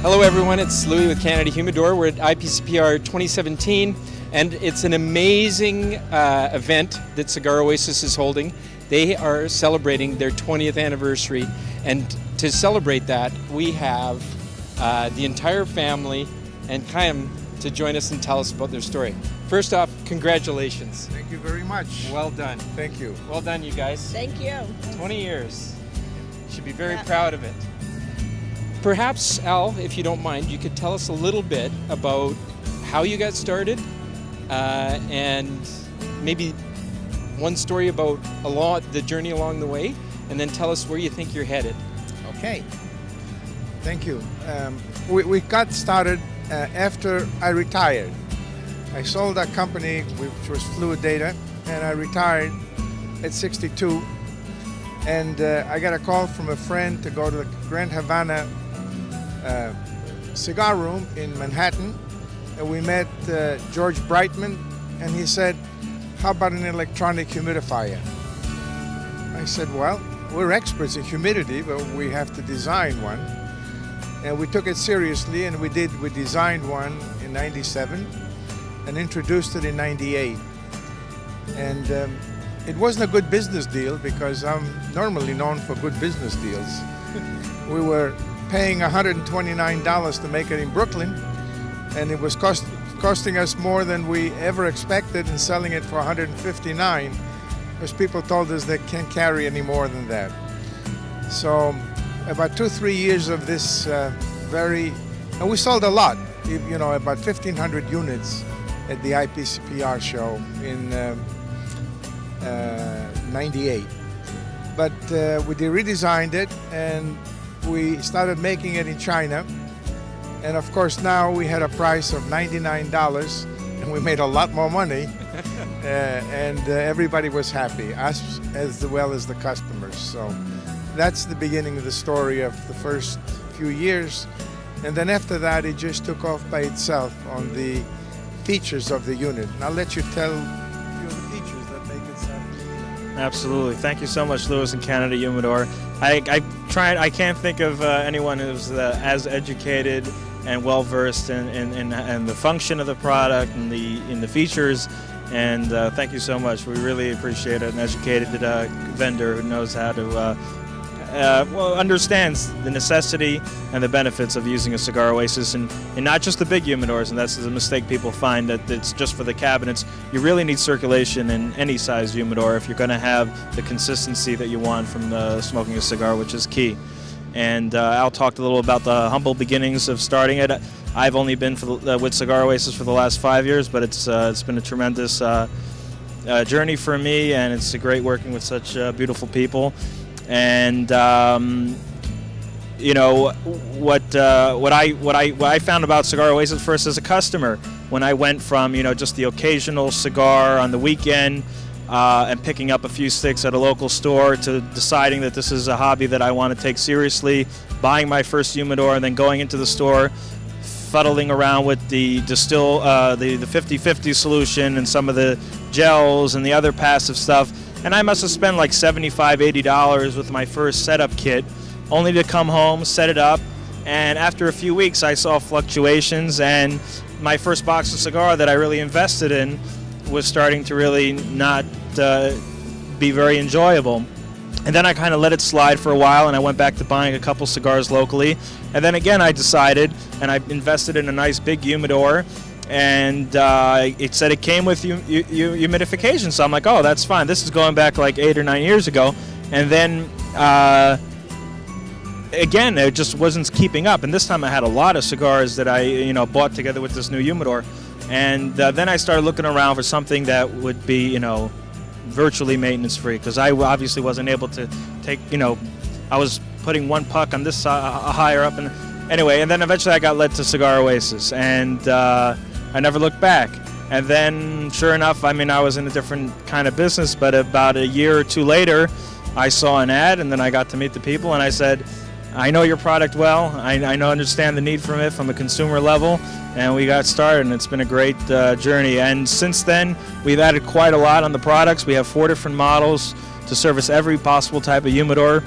Hello everyone, it's Louis with Canada Humidor. We're at IPCPR 2017 and it's an amazing event that Cigar Oasis is holding. They are celebrating their 20th anniversary, and to celebrate that we have the entire family and Chaim to join us and tell us about their story. First off, congratulations. Thank you very much. Well done. Thank you. Well done, you guys. Thank you. 20 years. You should be very proud of it. Perhaps, Al, if you don't mind, you could tell us a little bit about how you got started and maybe one story about the journey along the way, and then tell us where you think you're headed. Okay. Thank you. We got started after I retired. I sold that company, which was Fluid Data, and I retired at 62. And I got a call from a friend to go to the Grand Havana cigar room in Manhattan. And we met George Brightman, and he said, "How about an electronic humidifier?" I said, "Well, we're experts in humidity, but we have to design one." And we took it seriously, and we designed one in '97 and introduced it in '98. And it wasn't a good business deal because I'm normally known for good business deals. We were paying $129 to make it in Brooklyn, and it was costing us more than we ever expected, and selling it for $159 because people told us they can't carry any more than that. So about 2-3 years of this and we sold a lot, you know, about 1,500 units at the IPCPR show in '98. But we redesigned it and we started making it in China. And of course now we had a price of $99 and we made a lot more money. And everybody was happy, us as well as the customers. So that's the beginning of the story of the first few years. And then after that, it just took off by itself on the features of the unit. And I'll let you tell a few of the features that make it sound. Absolutely. Thank you so much, Louis and Canada Humidor. I can't think of anyone who's as educated and well-versed in the function of the product and in the features. And thank you so much. We really appreciate it. An educated vendor who knows how to understands the necessity and the benefits of using a Cigar Oasis, and not just the big humidors, and that's the mistake people find, that it's just for the cabinets. You really need circulation in any size humidor if you're going to have the consistency that you want from smoking a cigar, which is key. And Al talked a little about the humble beginnings of starting it. I've only been with Cigar Oasis for the last 5 years, but it's been a tremendous journey for me, and it's great working with such beautiful people. And you know what I found about Cigar Oasis first as a customer, when I went from just the occasional cigar on the weekend and picking up a few sticks at a local store, to deciding that this is a hobby that I want to take seriously, buying my first humidor, and then going into the store, fuddling around with the 50-50 solution and some of the gels and the other passive stuff. And I must have spent like $75, $80 with my first setup kit, only to come home, set it up, and after a few weeks I saw fluctuations, and my first box of cigar that I really invested in was starting to really not be very enjoyable. And then I kind of let it slide for a while, and I went back to buying a couple cigars locally. And then again I decided, and I invested in a nice big humidor, and it said it came with humidification, so I'm like, oh, that's fine. This is going back like 8 or 9 years ago. And then again, it just wasn't keeping up, and this time I had a lot of cigars that I bought together with this new humidor. And then I started looking around for something that would be virtually maintenance free, because I obviously wasn't able to take, I was putting one puck on this higher up, and anyway, and then eventually I got led to Cigar Oasis, and I never looked back. And then, sure enough, I was in a different kind of business, but about a year or two later, I saw an ad, and then I got to meet the people, and I said, I know your product well. I understand the need from it from a consumer level, and we got started, and it's been a great journey. And since then, we've added quite a lot on the products. We have 4 different models to service every possible type of humidor.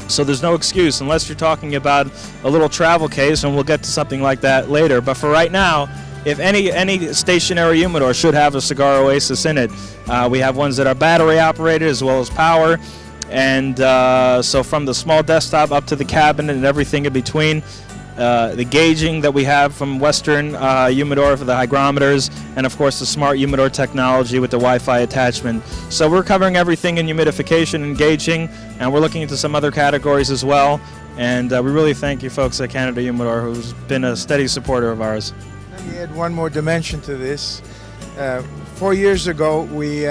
So there's no excuse unless you're talking about a little travel case, and we'll get to something like that later. But for right now, if any stationary humidor should have a Cigar Oasis in it. We have ones that are battery operated as well as power. And so from the small desktop up to the cabinet and everything in between, the gauging that we have from Western Humidor for the hygrometers, and of course the smart humidor technology with the Wi-Fi attachment. So we're covering everything in humidification and gauging, and we're looking into some other categories as well. And we really thank you folks at Canada Humidor, who's been a steady supporter of ours. Let me add one more dimension to this. 4 years ago, we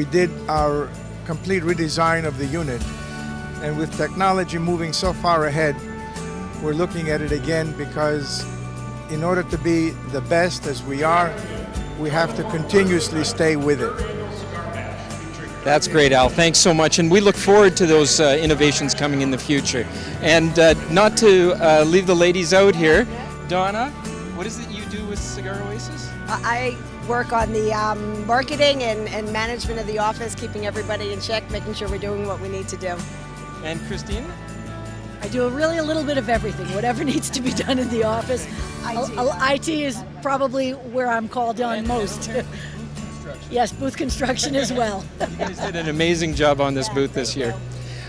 did our complete redesign of the unit, and with technology moving so far ahead, we're looking at it again, because in order to be the best as we are, we have to continuously stay with it. That's great, Al. Thanks so much. And we look forward to those innovations coming in the future. And not to leave the ladies out here, Donna, what is it you do with Cigar Oasis? I work on the marketing and management of the office, keeping everybody in check, making sure we're doing what we need to do. And Christine? I do really a little bit of everything, whatever needs to be done in the office. IT is probably where I'm called on most. Yes, booth construction as well. You guys did an amazing job on this booth this year.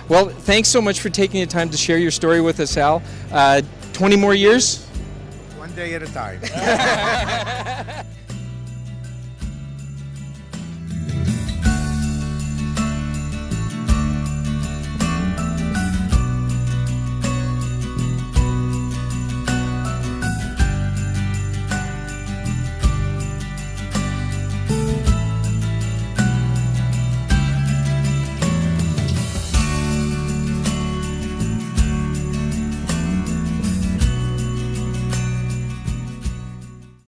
Well, thanks so much for taking the time to share your story with us, Al. 20 more years? One day at a time.